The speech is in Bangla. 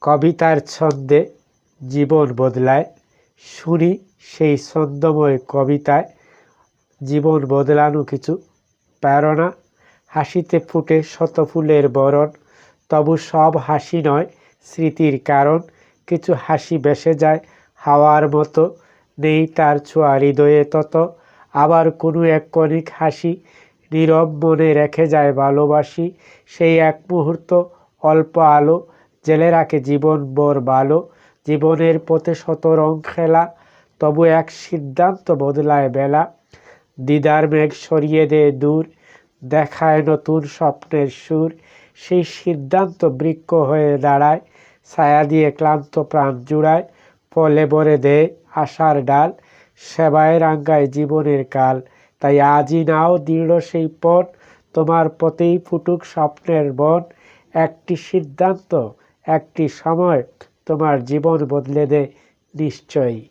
কবিতার ছন্দে জীবন বদলায়, শুনি সেই ছন্দময় কবিতায় জীবন বদলানো কিছু প্রেরণা। হাসিতে ফুটে শত ফুলের বরণ, তবু সব হাসি নয় স্মৃতির কারণ। কিছু হাসি ভেসে যায় হাওয়ার মতো, নেই তার ছোঁয়া হৃদয়ে তত। আবার কোনো এক কণিক হাসি নীরব মনে রেখে যায় ভালোবাসি। সেই এক মুহূর্ত অল্প আলো জেলে রাখে জীবন ভর ভালো। জীবনের পথে শত রং খেলা, তবু এক সিদ্ধান্ত বদলায় বেলা। দ্বিধার মেঘ সরিয়ে দেয় দূর, দেখায় নতুন স্বপ্নের সুর। সেই সিদ্ধান্ত বৃক্ষ হয়ে দাঁড়ায়, ছায়া দিয়ে ক্লান্ত প্রাণ জুড়ায়। ফলে ভরে দেয় আশার ডাল, সেবায় রাঙ্গায় জীবনের কাল। তাই আজই নাও দৃঢ় সেই পণ, তোমার পথেই ফুটুক স্বপ্নের বন। একটি সিদ্ধান্ত, একটি সময় তোমার জীবন বদলে দেয় নিশ্চয়ই।